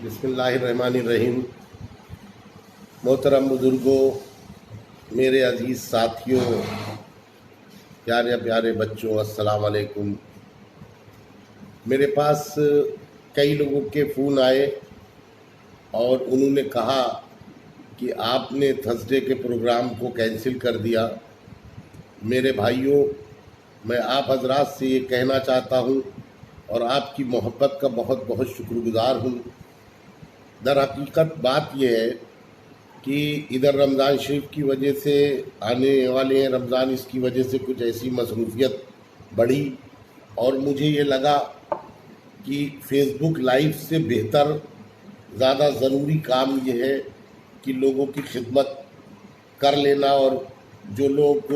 बिस्मिल्लाहिर्रहमानिर्रहीम। मोहतरम बुजुर्गों, मेरे अजीज़ साथियों, प्यारे प्यारे बच्चों, अस्सलाम वालेकुम। मेरे पास कई लोगों के फ़ोन आए और उन्होंने कहा कि आपने थर्सडे के प्रोग्राम को कैंसिल कर दिया। मेरे भाइयों, मैं आप हजरात से ये कहना चाहता हूँ और आपकी मोहब्बत का बहुत बहुत शुक्रगुजार हूँ। दर हकीकत बात यह है कि इधर रमज़ान शरीफ की वजह से आने वाले हैं रमज़ान, इसकी वजह से कुछ ऐसी मसरूफियत बढ़ी और मुझे ये लगा कि फेसबुक लाइव से बेहतर ज़्यादा ज़रूरी काम ये है कि लोगों की खिदमत कर लेना, और जो लोग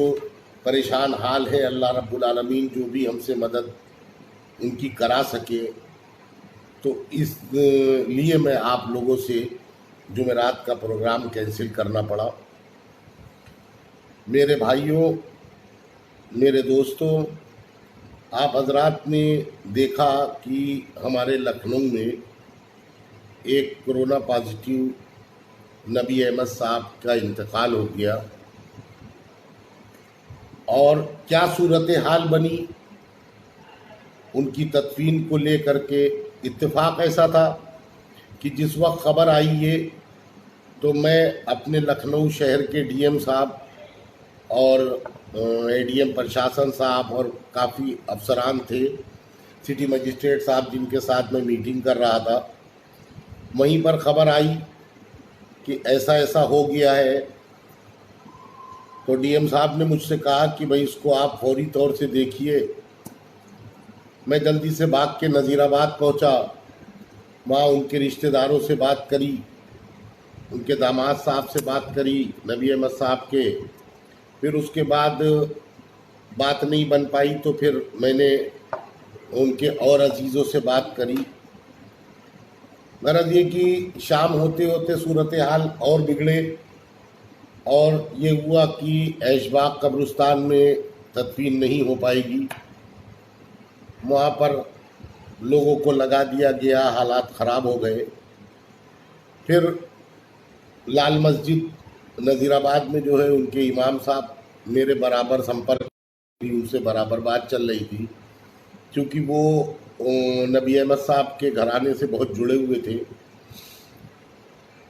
परेशान हाल है अल्लाह रब्बुल आलमीन जो भी हमसे मदद उनकी करा सके। तो इस लिए मैं आप लोगों से जुमेरात का प्रोग्राम कैंसिल करना पड़ा। मेरे भाइयों, मेरे दोस्तों, आप हजरात ने देखा कि हमारे लखनऊ में एक कोरोना पॉजिटिव नबी अहमद साहब का इंतकाल हो गया और क्या सूरत हाल बनी उनकी तदफीन को लेकर के। इत्तेफाक ऐसा था कि जिस वक्त ख़बर आई ये, तो मैं अपने लखनऊ शहर के डीएम साहब और एडीएम प्रशासन साहब और काफ़ी अफसरान थे, सिटी मजिस्ट्रेट साहब जिनके साथ मैं मीटिंग कर रहा था, वहीं पर ख़बर आई कि ऐसा ऐसा हो गया है। तो डीएम साहब ने मुझसे कहा कि भाई इसको आप फौरी तौर से देखिए। मैं जल्दी से भाग के नज़ीराबाद पहुंचा, वहाँ उनके रिश्तेदारों से बात करी, उनके दामाद साहब से बात करी, नबी अहमद साहब के। फिर उसके बाद बात नहीं बन पाई तो फिर मैंने उनके और अजीज़ों से बात करी। गरज ये कि शाम होते होते सूरत हाल और बिगड़े और ये हुआ कि ऐशबाग कब्रिस्तान में तदफीन नहीं हो पाएगी। वहाँ पर लोगों को लगा दिया गया, हालात ख़राब हो गए। फिर लाल मस्जिद नज़ीराबाद में जो है उनके इमाम साहब मेरे बराबर संपर्क, उनसे बराबर बात चल रही थी, क्योंकि वो नबी अहमद साहब के घराने से बहुत जुड़े हुए थे।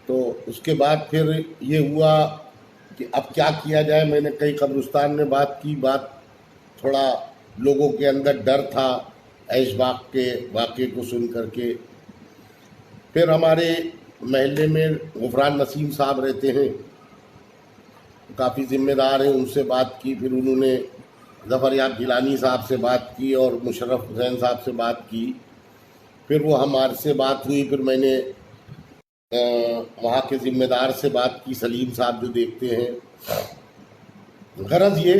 तो उसके बाद फिर ये हुआ कि अब क्या किया जाए। मैंने कई कब्रिस्तान में बात की, बात थोड़ा लोगों के अंदर डर था ऐशबाग के वाक़े को सुन करके। फिर हमारे महल्ले में गुफरान नसीम साहब रहते हैं, काफ़ी ज़िम्मेदार हैं, उनसे बात की। फिर उन्होंने ज़फ़र याब गिलानी साहब से बात की और मुशर्रफ हुसैन साहब से बात की। फिर वो हमारे से बात हुई। फिर मैंने वहाँ के ज़िम्मेदार से बात की, सलीम साहब जो देखते हैं। गरज ये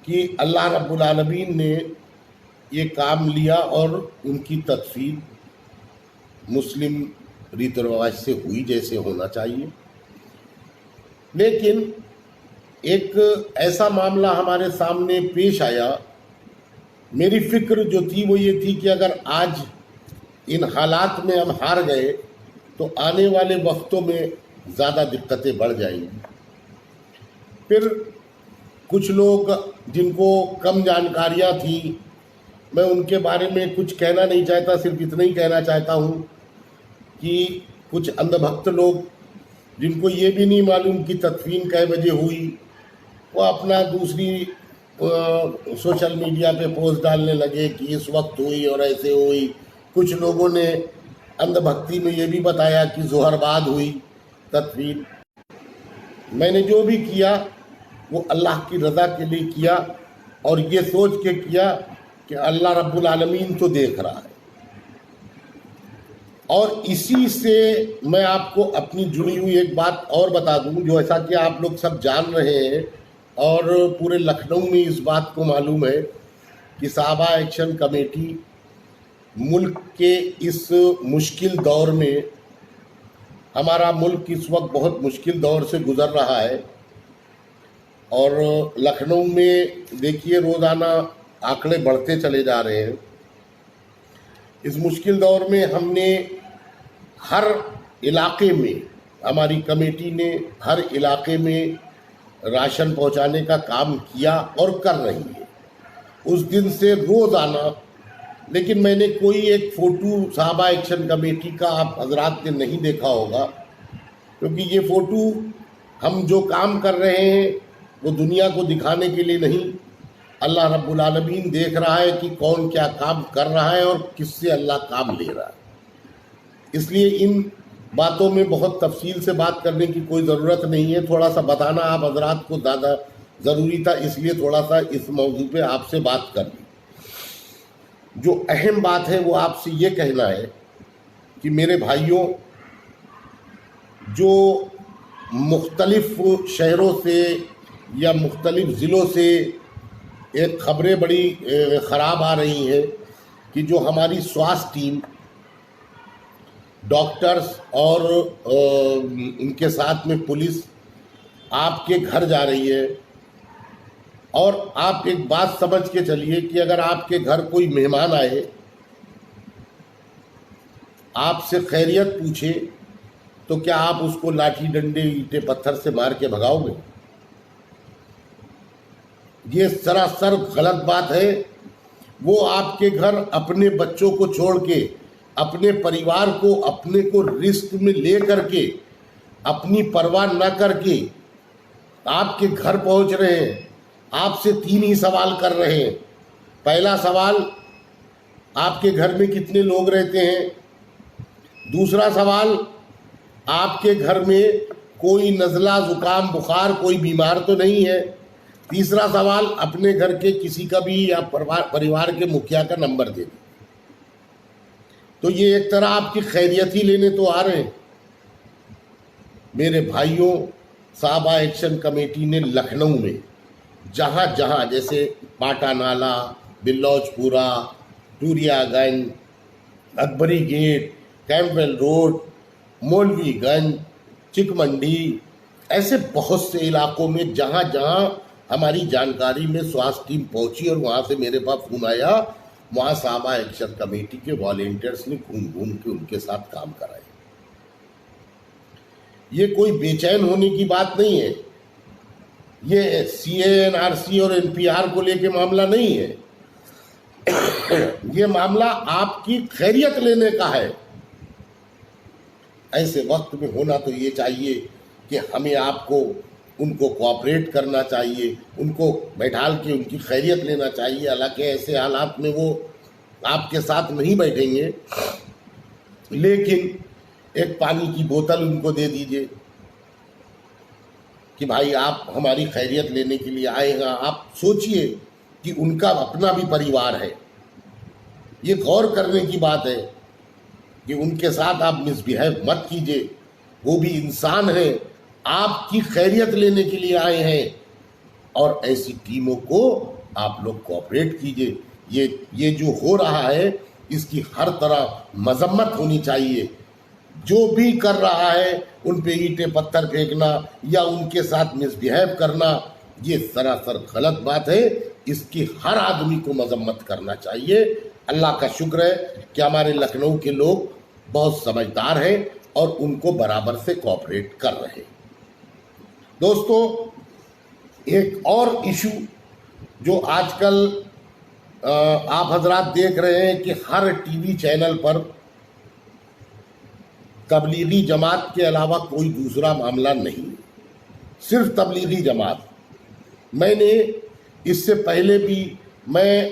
कि अल्लाह रब्बुल आलमीन ने ये काम लिया और उनकी तदफीन मुस्लिम रीति रिवाज से हुई जैसे होना चाहिए। लेकिन एक ऐसा मामला हमारे सामने पेश आया। मेरी फ़िक्र जो थी वो ये थी कि अगर आज इन हालात में हम हार गए तो आने वाले वक्तों में ज़्यादा दिक्कतें बढ़ जाएंगी। फिर कुछ लोग जिनको कम जानकारियाँ थी, मैं उनके बारे में कुछ कहना नहीं चाहता, सिर्फ इतना ही कहना चाहता हूँ कि कुछ अंधभक्त लोग जिनको ये भी नहीं मालूम कि तदफीन कै बजे हुई, वो अपना दूसरी सोशल मीडिया पे पोस्ट डालने लगे कि इस वक्त हुई और ऐसे हुई। कुछ लोगों ने अंधभक्ति में ये भी बताया कि ज़ोहर बाद हुई तदफीन। मैंने जो भी किया वो अल्लाह की रज़ा के लिए किया और ये सोच के किया कि अल्लाह रब्बुल आलमीन तो देख रहा है। और इसी से मैं आपको अपनी जुड़ी हुई एक बात और बता दूं, जो ऐसा कि आप लोग सब जान रहे हैं और पूरे लखनऊ में इस बात को मालूम है कि साहबा एक्शन कमेटी मुल्क के इस मुश्किल दौर में, हमारा मुल्क इस वक्त बहुत मुश्किल दौर से गुज़र रहा है और लखनऊ में देखिए रोज़ाना आंकड़े बढ़ते चले जा रहे हैं। इस मुश्किल दौर में हमने हर इलाके में हमारी कमेटी ने हर इलाके में राशन पहुंचाने का काम किया और कर रही है उस दिन से रोज़ाना। लेकिन मैंने कोई एक फ़ोटो साहबा एक्शन कमेटी का आप हजरात ने नहीं देखा होगा, क्योंकि ये फ़ोटो हम जो काम कर रहे हैं वो दुनिया को दिखाने के लिए नहीं, अल्लाह रब्बुल आलमीन देख रहा है कि कौन क्या काम कर रहा है और किससे अल्लाह काम ले रहा है। इसलिए इन बातों में बहुत तफसील से बात करने की कोई ज़रूरत नहीं है। थोड़ा सा बताना आप हजरात को ज़्यादा ज़रूरी था, इसलिए थोड़ा सा इस मौजू पे आपसे बात कर ली। जो अहम बात है वो आपसे ये कहना है कि मेरे भाइयों, जो मुख्तलिफ शहरों से या मुख्तलिफ ज़िलों से एक खबरें बड़ी ख़राब आ रही हैं कि जो हमारी स्वास्थ्य टीम, डॉक्टर्स और उनके साथ में पुलिस आपके घर जा रही है। और आप एक बात समझ के चलिए कि अगर आपके घर कोई मेहमान आए, आपसे खैरियत पूछे, तो क्या आप उसको लाठी डंडे ईंटे पत्थर से मार के भगाओगे? ये सरासर गलत बात है। वो आपके घर अपने बच्चों को छोड़ के, अपने परिवार को, अपने को रिस्क में ले करके, अपनी परवाह न करके आपके घर पहुंच रहे हैं। आपसे 3 ही सवाल कर रहे हैं। पहला सवाल, आपके घर में कितने लोग रहते हैं? दूसरा सवाल, आपके घर में कोई नज़ला, ज़ुकाम, बुखार, कोई बीमार तो नहीं है? तीसरा सवाल, अपने घर के किसी का भी या परिवार के मुखिया का नंबर दे दें। तो ये एक तरह आपकी खैरियत ही लेने तो आ रहे हैं। मेरे भाइयों, साहबा एक्शन कमेटी ने लखनऊ में जहाँ जहाँ, जैसे Pata Nala, Billochpura, Turiaganj, Akbari gate, Campbell road, Maulviganj, Chikmandi, ऐसे बहुत से इलाकों में जहाँ जहाँ हमारी जानकारी में स्वास्थ्य टीम पहुंची और वहाँ से मेरे पास फ़ोन आया, वहाँ साहबा एक्शन कमेटी के वॉलेंटियर्स ने घूम घूम के उनके साथ काम कराया। ये कोई बेचैन होने की बात नहीं है। ये CANRC और NPR को लेके मामला नहीं है। ये मामला आपकी खैरियत लेने का है। ऐसे वक्त में होना तो ये चाहिए कि हमें आपको उनको कोऑपरेट करना चाहिए, उनको बैठाल के उनकी खैरियत लेना चाहिए। हालांकि ऐसे हालात में वो आपके साथ नहीं बैठेंगे, लेकिन एक पानी की बोतल उनको दे दीजिए कि भाई आप हमारी खैरियत लेने के लिए आए हैं। आप सोचिए कि उनका अपना भी परिवार है। ये गौर करने की बात है कि उनके साथ आप मिसबिहेव मत कीजिए। वो भी इंसान है, आपकी खैरियत लेने के लिए आए हैं। और ऐसी टीमों को आप लोग कोऑपरेट कीजिए। ये जो हो रहा है इसकी हर तरह मजम्मत होनी चाहिए। जो भी कर रहा है उन पे ईंटें पत्थर फेंकना या उनके साथ मिसबिहेव करना, ये सरासर गलत बात है। इसकी हर आदमी को मजम्मत करना चाहिए। अल्लाह का शुक्र है कि हमारे लखनऊ के लोग बहुत समझदार हैं और उनको बराबर से कोऑपरेट कर रहे हैं। दोस्तों, एक और इशू जो आजकल आप हजरात देख रहे हैं कि हर टीवी चैनल पर तबलीगी जमात के अलावा कोई दूसरा मामला नहीं, सिर्फ तबलीगी जमात। मैंने इससे पहले भी मैं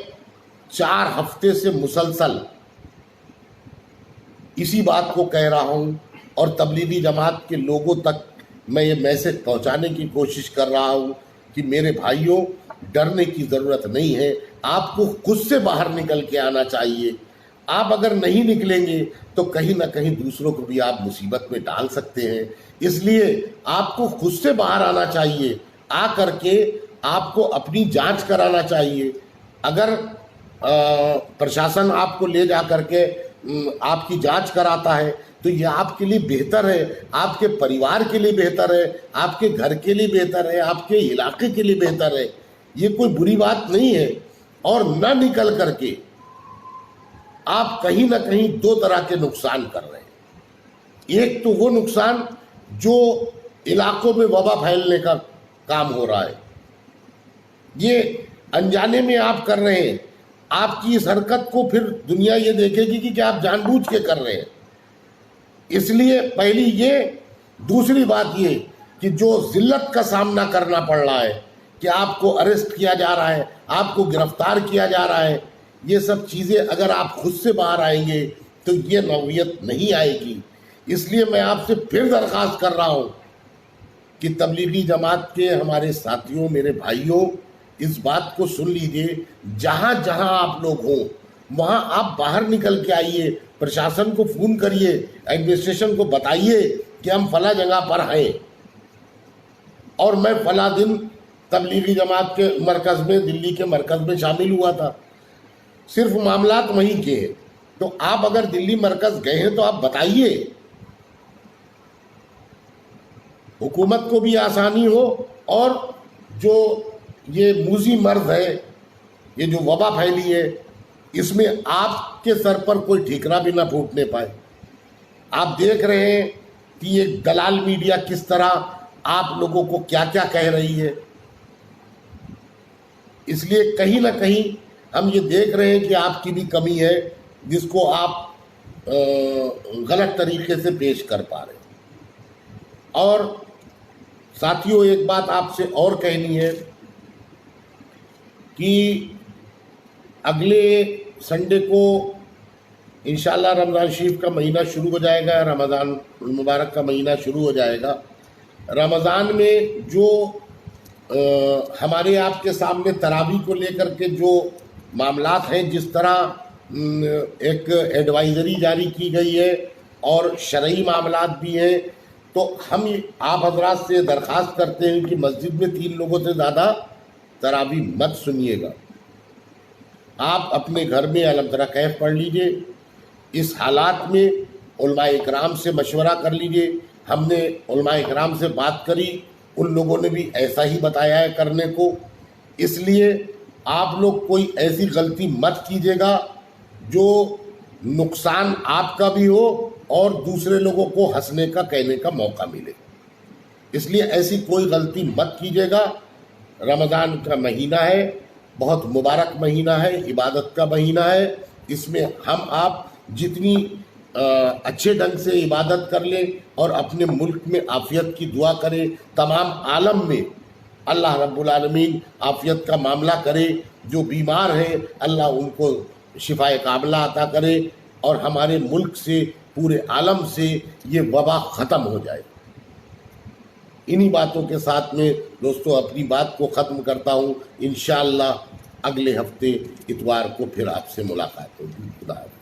4 हफ्ते से मुसलसल इसी बात को कह रहा हूँ और तबलीगी जमात के लोगों तक मैं ये मैसेज पहुँचाने की कोशिश कर रहा हूँ कि मेरे भाइयों, डरने की ज़रूरत नहीं है। आपको खुद से बाहर निकल के आना चाहिए। आप अगर नहीं निकलेंगे तो कहीं ना कहीं दूसरों को भी आप मुसीबत में डाल सकते हैं। इसलिए आपको खुद से बाहर आना चाहिए। आ करके आपको अपनी जांच कराना चाहिए। अगर प्रशासन आपको ले जा करके आपकी जांच कराता है तो ये आपके लिए बेहतर है, आपके परिवार के लिए बेहतर है, आपके घर के लिए बेहतर है, आपके इलाके के लिए बेहतर है। ये कोई बुरी बात नहीं है। और न निकल करके आप कहीं ना कहीं 2 तरह के नुकसान कर रहे हैं। एक तो वो नुकसान जो इलाकों में वबा फैलने का काम हो रहा है, ये अनजाने में आप कर रहे हैं। आपकी इस हरकत को फिर दुनिया ये देखेगी कि क्या आप जानबूझ के कर रहे हैं। इसलिए पहली ये, दूसरी बात ये कि जो जिल्लत का सामना करना पड़ रहा है कि आपको अरेस्ट किया जा रहा है, आपको गिरफ्तार किया जा रहा है, ये सब चीज़ें अगर आप खुद से बाहर आएंगे तो ये नौयत नहीं आएगी। इसलिए मैं आपसे फिर दरख्वास्त कर रहा हूँ कि तबलीगी जमात के हमारे साथियों, मेरे भाइयों, इस बात को सुन लीजिए, जहाँ जहाँ आप लोग हों वहाँ आप बाहर निकल के आइए, प्रशासन को फ़ोन करिए, एडमिनिस्ट्रेशन को बताइए कि हम फला जगह पर हैं और मैं फला दिन तबलीगी जमात के मरकज़ में, दिल्ली के मरकज़ में शामिल हुआ था। सिर्फ मामलात वहीं के हैं। तो आप अगर दिल्ली मरकज़ गए हैं तो आप बताइए, हुकूमत को भी आसानी हो और जो ये मूजी मर्ज है, ये जो वबा फैली है, इसमें आपके सर पर कोई ठीकरा भी ना फूटने पाए। आप देख रहे हैं कि ये दलाल मीडिया किस तरह आप लोगों को क्या क्या कह रही है। इसलिए कहीं ना कहीं हम ये देख रहे हैं कि आपकी भी कमी है, जिसको आप गलत तरीके से पेश कर पा रहे हैं। और साथियों, एक बात आपसे और कहनी है कि अगले संडे को इंशाल्लाह रमज़ान शरीफ का महीना शुरू हो जाएगा, रमज़ान मुबारक का महीना शुरू हो जाएगा। रमज़ान में जो हमारे आपके सामने तरावी को लेकर के जो मामलात हैं, जिस तरह एक एडवाइज़री जारी की गई है और शरई मामलात भी हैं, तो हम आप हजरात से दरख्वास्त करते हैं कि मस्जिद में 3 लोगों से ज़्यादा तरावी मत सुनिएगा। आप अपने घर में अलम तरा कैफ पढ़ लीजिए। इस हालात में उलमा इकराम से मशवरा कर लीजिए। हमने उलमा इकराम से बात करी, उन लोगों ने भी ऐसा ही बताया है करने को। इसलिए आप लोग कोई ऐसी गलती मत कीजिएगा जो नुकसान आपका भी हो और दूसरे लोगों को हंसने का, कहने का मौका मिले। इसलिए ऐसी कोई गलती मत कीजिएगा। रमज़ान का महीना है, बहुत मुबारक महीना है, इबादत का महीना है। इसमें हम आप जितनी अच्छे ढंग से इबादत कर लें और अपने मुल्क में आफियत की दुआ करें। तमाम आलम में अल्लाह रब्बुल आलमीन आफियत का मामला करे। जो बीमार हैं अल्लाह उनको शिफाए कामिला अता करे और हमारे मुल्क से, पूरे आलम से ये वबा ख़त्म हो जाए। इन्हीं बातों के साथ में दोस्तों अपनी बात को ख़त्म करता हूँ। इंशाअल्लाह अगले हफ्ते इतवार को फिर आपसे मुलाकात होगी। खुदा हाफ़िज़।